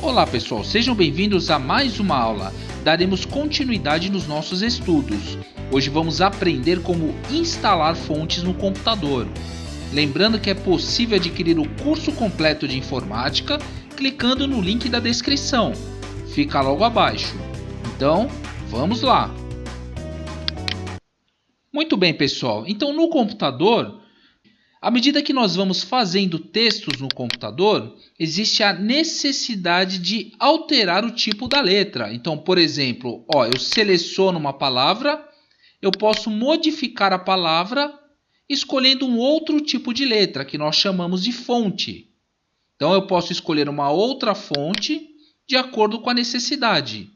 Olá pessoal, sejam bem-vindos a mais uma aula. Daremos continuidade nos nossos estudos. Hoje vamos aprender como instalar fontes no computador. Lembrando que é possível adquirir o curso completo de informática clicando no link da descrição. Fica logo abaixo. Então, vamos lá! Muito bem pessoal, então no computador, à medida que nós vamos fazendo textos no computador, existe a necessidade de alterar o tipo da letra. Então, por exemplo, eu seleciono uma palavra, eu posso modificar a palavra escolhendo um outro tipo de letra, que nós chamamos de fonte. Então, eu posso escolher uma outra fonte de acordo com a necessidade.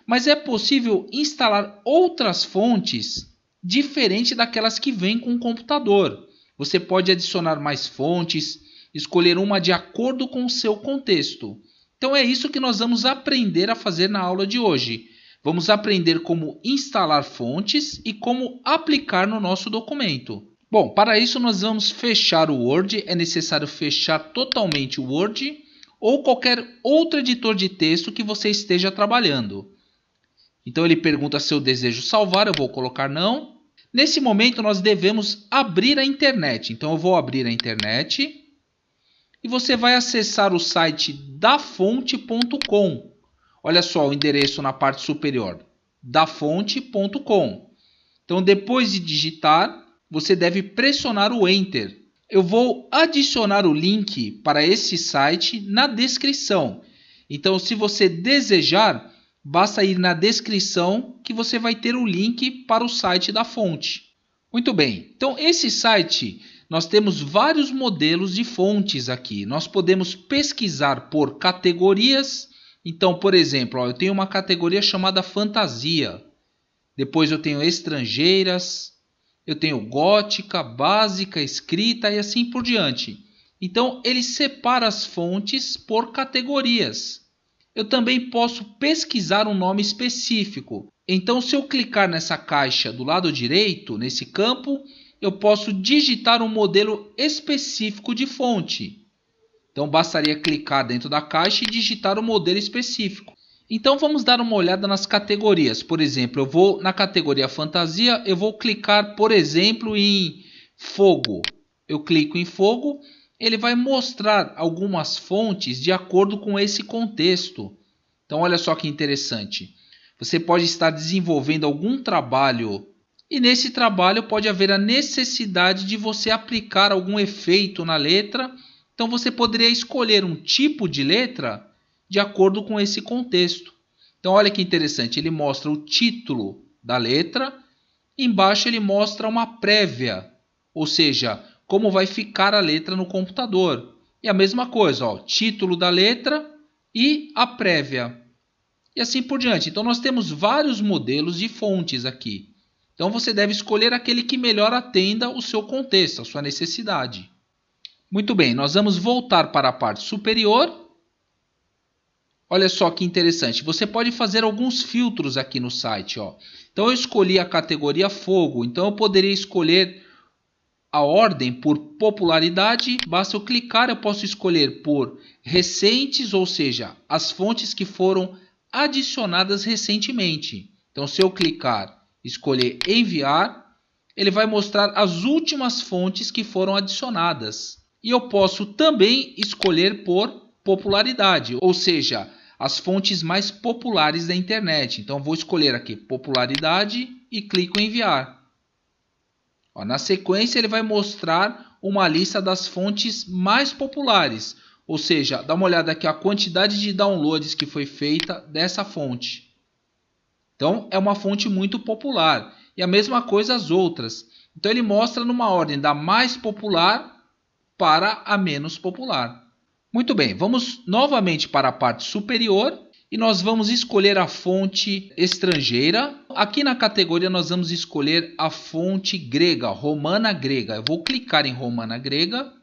Mas é possível instalar outras fontes diferente daquelas que vêm com o computador. Você pode adicionar mais fontes, escolher uma de acordo com o seu contexto. Então é isso que nós vamos aprender a fazer na aula de hoje. Vamos aprender como instalar fontes e como aplicar no nosso documento. Bom, para isso nós vamos fechar o Word. É necessário fechar totalmente o Word ou qualquer outro editor de texto que você esteja trabalhando. Então ele pergunta se eu desejo salvar, eu vou colocar não. Nesse momento nós devemos abrir a internet. Então eu vou abrir a internet e você vai acessar o site dafonte.com. Olha só o endereço na parte superior, dafonte.com. Então depois de digitar, você deve pressionar o Enter. Eu vou adicionar o link para esse site na descrição. Então se você desejar, basta ir na descrição que você vai ter o link para o site da fonte. Muito bem, então esse site nós temos vários modelos de fontes aqui. Nós podemos pesquisar por categorias. Então, por exemplo, eu tenho uma categoria chamada fantasia. Depois eu tenho estrangeiras, eu tenho gótica, básica, escrita e assim por diante. Então ele separa as fontes por categorias. Eu também posso pesquisar um nome específico. Então, se eu clicar nessa caixa do lado direito, nesse campo, eu posso digitar um modelo específico de fonte. Então, bastaria clicar dentro da caixa e digitar o modelo específico. Então, vamos dar uma olhada nas categorias. Por exemplo, eu vou na categoria fantasia, eu vou clicar, por exemplo, em fogo. Eu clico em fogo. Ele vai mostrar algumas fontes de acordo com esse contexto. Então, olha só que interessante. Você pode estar desenvolvendo algum trabalho e nesse trabalho pode haver a necessidade de você aplicar algum efeito na letra. Então, você poderia escolher um tipo de letra de acordo com esse contexto. Então, olha que interessante. Ele mostra o título da letra. Embaixo ele mostra uma prévia, ou seja, como vai ficar a letra no computador. E a mesma coisa, título da letra e a prévia. E assim por diante. Então nós temos vários modelos de fontes aqui. Então você deve escolher aquele que melhor atenda o seu contexto, a sua necessidade. Muito bem, nós vamos voltar para a parte superior. Olha só que interessante. Você pode fazer alguns filtros aqui no site. Então eu escolhi a categoria fogo. Então eu poderia escolher a ordem por popularidade. Basta eu clicar, eu posso escolher por recentes, ou seja, as fontes que foram adicionadas recentemente. Então se eu clicar, escolher enviar, ele vai mostrar as últimas fontes que foram adicionadas. E eu posso também escolher por popularidade, ou seja, as fontes mais populares da internet. Então vou escolher aqui popularidade e clico em enviar. Na sequência ele vai mostrar uma lista das fontes mais populares, ou seja, dá uma olhada aqui a quantidade de downloads que foi feita dessa fonte. Então é uma fonte muito popular e a mesma coisa as outras. Então ele mostra numa ordem da mais popular para a menos popular. Muito bem, vamos novamente para a parte superior e nós vamos escolher a fonte estrangeira. Aqui na categoria nós vamos escolher a fonte grega, romana grega. Eu vou clicar em romana grega.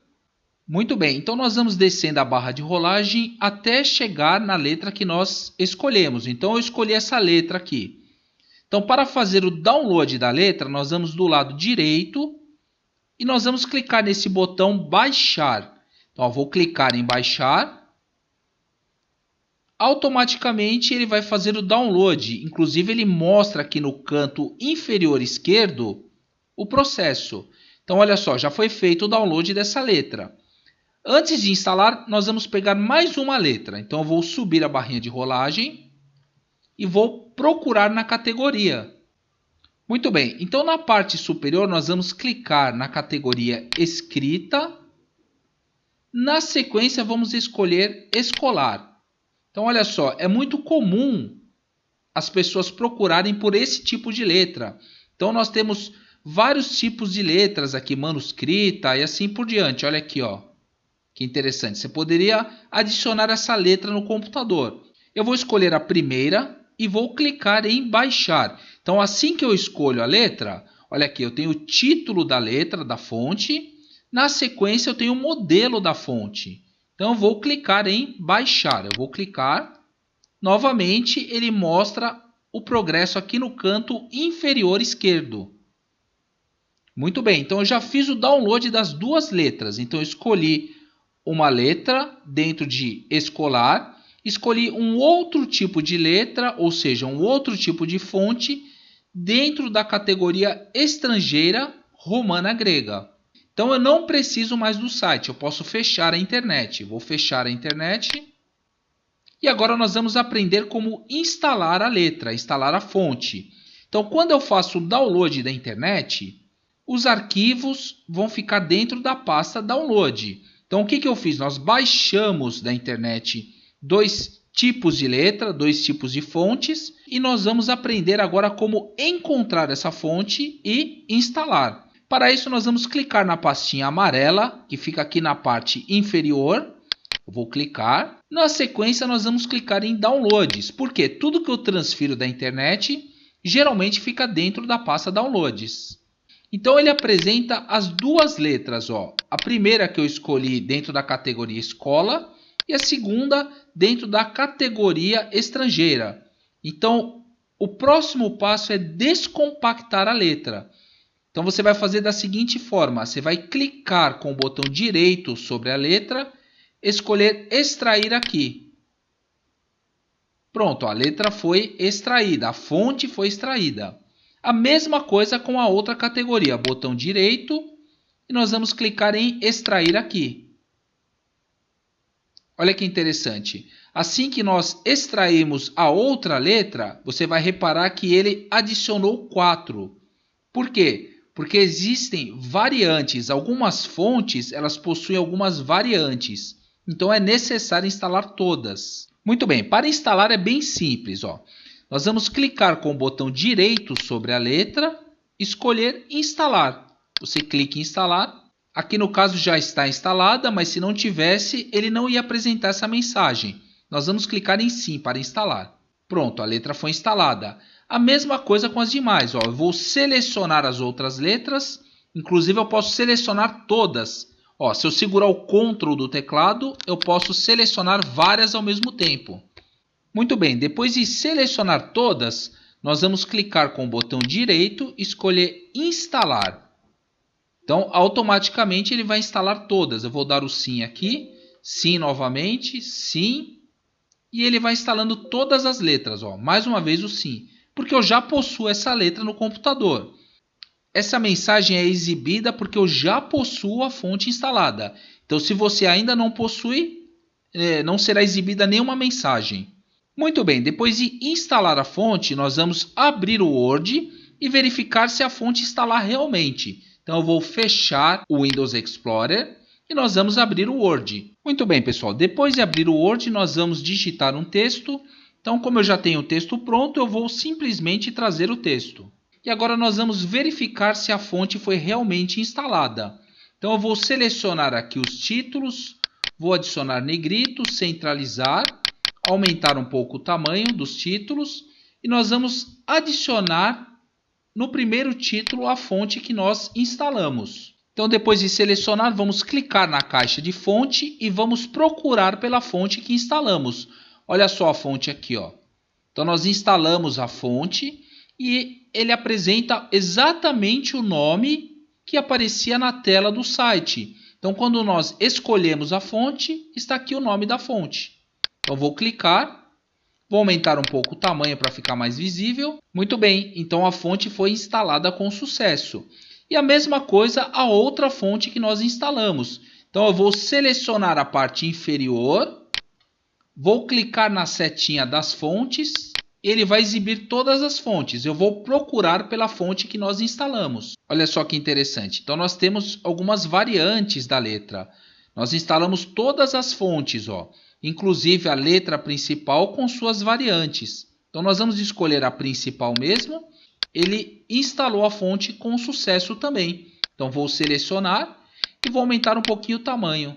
Muito bem, então nós vamos descendo a barra de rolagem até chegar na letra que nós escolhemos. Então eu escolhi essa letra aqui. Então para fazer o download da letra, nós vamos do lado direito e nós vamos clicar nesse botão baixar. Então eu vou clicar em baixar. automaticamente ele vai fazer o download. Inclusive ele mostra aqui no canto inferior esquerdo o processo. Então olha só, já foi feito o download dessa letra. Antes de instalar, nós vamos pegar mais uma letra. Então eu vou subir a barrinha de rolagem e vou procurar na categoria. Muito bem, então na parte superior nós vamos clicar na categoria escrita. Na sequência vamos escolher escolar. Então olha só, é muito comum as pessoas procurarem por esse tipo de letra. Então nós temos vários tipos de letras aqui, manuscrita e assim por diante. Olha aqui, ó. Que interessante. Você poderia adicionar essa letra no computador. Eu vou escolher a primeira e vou clicar em baixar. Então assim que eu escolho a letra, olha aqui, eu tenho o título da letra, da fonte. Na sequência eu tenho o modelo da fonte. Então eu vou clicar em baixar. Eu vou clicar. Novamente ele mostra o progresso aqui no canto inferior esquerdo. Muito bem, então eu já fiz o download das duas letras. Então eu escolhi uma letra dentro de escolar, escolhi um outro tipo de letra, ou seja, um outro tipo de fonte dentro da categoria estrangeira romana grega. Então eu não preciso mais do site, eu posso fechar a internet. Vou fechar a internet. E agora nós vamos aprender como instalar a letra, instalar a fonte. Então quando eu faço o download da internet, os arquivos vão ficar dentro da pasta download. Então o que eu fiz? Nós baixamos da internet dois tipos de letra, dois tipos de fontes, e nós vamos aprender agora como encontrar essa fonte e instalar. Para isso nós vamos clicar na pastinha amarela, que fica aqui na parte inferior. Eu vou clicar. Na sequência nós vamos clicar em downloads, porque tudo que eu transfiro da internet geralmente fica dentro da pasta downloads. Então ele apresenta as duas letras, ó. A primeira que eu escolhi dentro da categoria escola e a segunda dentro da categoria estrangeira. Então o próximo passo é descompactar a letra. Então você vai fazer da seguinte forma, você vai clicar com o botão direito sobre a letra, escolher extrair aqui. Pronto, a letra foi extraída, a fonte foi extraída. A mesma coisa com a outra categoria, botão direito, e nós vamos clicar em extrair aqui. Olha que interessante. Assim que nós extraímos a outra letra, você vai reparar que ele adicionou 4. Por quê? Porque existem variantes. Algumas fontes elas possuem algumas variantes. Então é necessário instalar todas. Muito bem, para instalar é bem simples, ó. Nós vamos clicar com o botão direito sobre a letra, escolher instalar. Você clica em instalar. Aqui no caso já está instalada, mas se não tivesse, ele não ia apresentar essa mensagem. Nós vamos clicar em sim para instalar. Pronto, a letra foi instalada. A mesma coisa com as demais. Ó. Eu vou selecionar as outras letras. Inclusive eu posso selecionar todas. Ó, se eu segurar o Ctrl do teclado, eu posso selecionar várias ao mesmo tempo. Muito bem, depois de selecionar todas, nós vamos clicar com o botão direito e escolher instalar. Então, automaticamente ele vai instalar todas. Eu vou dar o sim aqui, sim novamente, sim. E ele vai instalando todas as letras. Ó. Mais uma vez o sim, porque eu já possuo essa letra no computador. Essa mensagem é exibida porque eu já possuo a fonte instalada. Então, se você ainda não possui, não será exibida nenhuma mensagem. Muito bem, depois de instalar a fonte, nós vamos abrir o Word e verificar se a fonte está lá realmente. Então, eu vou fechar o Windows Explorer e nós vamos abrir o Word. Muito bem, pessoal, depois de abrir o Word, nós vamos digitar um texto. Então, como eu já tenho o texto pronto, eu vou simplesmente trazer o texto. E agora nós vamos verificar se a fonte foi realmente instalada. Então eu vou selecionar aqui os títulos, vou adicionar negrito, centralizar, aumentar um pouco o tamanho dos títulos e nós vamos adicionar no primeiro título a fonte que nós instalamos. Então depois de selecionar, vamos clicar na caixa de fonte e vamos procurar pela fonte que instalamos. Olha só a fonte aqui, ó. Então nós instalamos a fonte e ele apresenta exatamente o nome que aparecia na tela do site. Então, quando nós escolhemos a fonte, está aqui o nome da fonte. Então, vou clicar Vou aumentar um pouco o tamanho para ficar mais visível. Muito bem, então a fonte foi instalada com sucesso. E a mesma coisa a outra fonte que nós instalamos. Então eu vou selecionar a parte inferior, vou clicar na setinha das fontes, ele vai exibir todas as fontes. Eu vou procurar pela fonte que nós instalamos. Olha só que interessante. Então nós temos algumas variantes da letra. Nós instalamos todas as fontes, ó, inclusive a letra principal com suas variantes. Então nós vamos escolher a principal mesmo. Ele instalou a fonte com sucesso também. Então vou selecionar e vou aumentar um pouquinho o tamanho.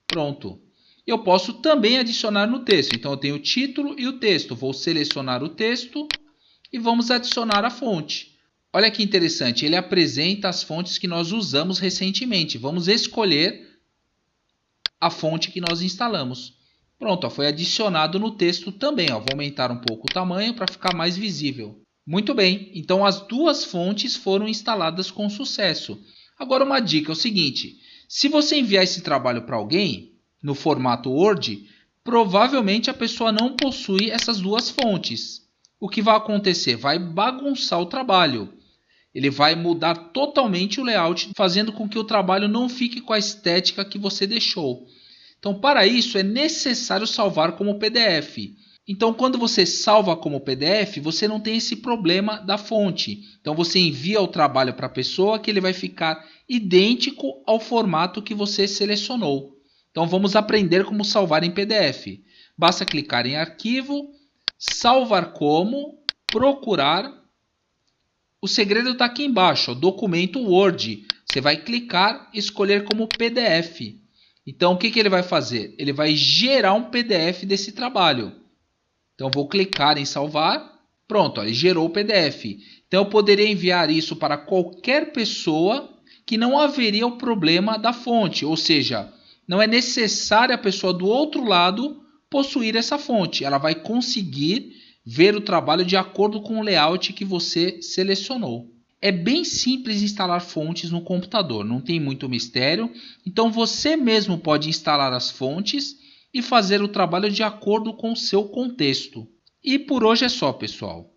Pronto. Eu posso também adicionar no texto. Então eu tenho o título e o texto. Vou selecionar o texto e vamos adicionar a fonte. Olha que interessante, ele apresenta as fontes que nós usamos recentemente. Vamos escolher a fonte que nós instalamos. Pronto, ó, foi adicionado no texto também. Ó. Vou aumentar um pouco o tamanho para ficar mais visível. Muito bem, então as duas fontes foram instaladas com sucesso. Agora uma dica é o seguinte, se você enviar esse trabalho para alguém no formato Word, provavelmente a pessoa não possui essas duas fontes. O que vai acontecer? Vai bagunçar o trabalho. Ele vai mudar totalmente o layout, fazendo com que o trabalho não fique com a estética que você deixou. Então, para isso, é necessário salvar como PDF. Então, quando você salva como PDF, você não tem esse problema da fonte. Então, você envia o trabalho para a pessoa que ele vai ficar idêntico ao formato que você selecionou. Então, vamos aprender como salvar em PDF. Basta clicar em Arquivo, Salvar como, Procurar. O segredo está aqui embaixo, ó, Documento Word. Você vai clicar e escolher como PDF. Então, o que ele vai fazer? Ele vai gerar um PDF desse trabalho. Então, vou clicar em salvar. Pronto, ó, ele gerou o PDF. Então, eu poderia enviar isso para qualquer pessoa que não haveria o problema da fonte. Ou seja, não é necessário a pessoa do outro lado possuir essa fonte. Ela vai conseguir ver o trabalho de acordo com o layout que você selecionou. É bem simples instalar fontes no computador, não tem muito mistério. Então você mesmo pode instalar as fontes e fazer o trabalho de acordo com o seu contexto. E por hoje é só, pessoal.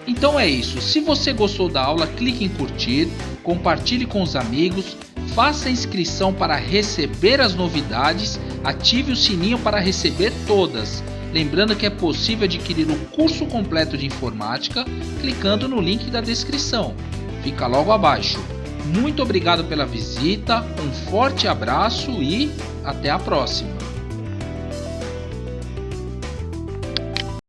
Então é isso. Se você gostou da aula, clique em curtir, compartilhe com os amigos, faça a inscrição para receber as novidades, ative o sininho para receber todas. Lembrando que é possível adquirir o curso completo de informática clicando no link da descrição. Fica logo abaixo. Muito obrigado pela visita, um forte abraço e até a próxima!